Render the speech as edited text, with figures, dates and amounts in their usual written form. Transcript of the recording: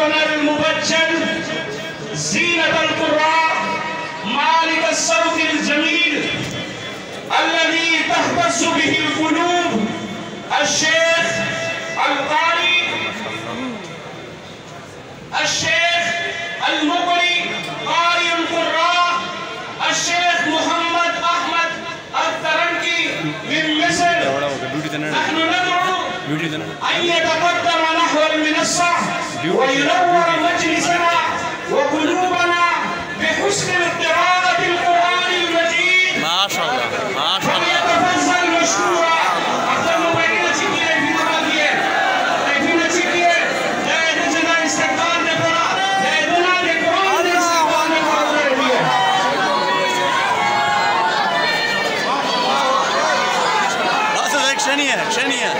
شيخنا المبجل زينة القراء مالك الصوت الجميل الذي تهتز به القلوب الشيخ القارئ الشيخ المقري قارئ القراء الشيخ محمد أحمد الترنكي من مصر. نحن ندعو أن يتقدم نحو المنصة وينور مجلسنا وقلوبنا بحسن القراءة القرآن المجيد. ما شاء الله ما شاء الله. فليتفضل مشكورا. شنية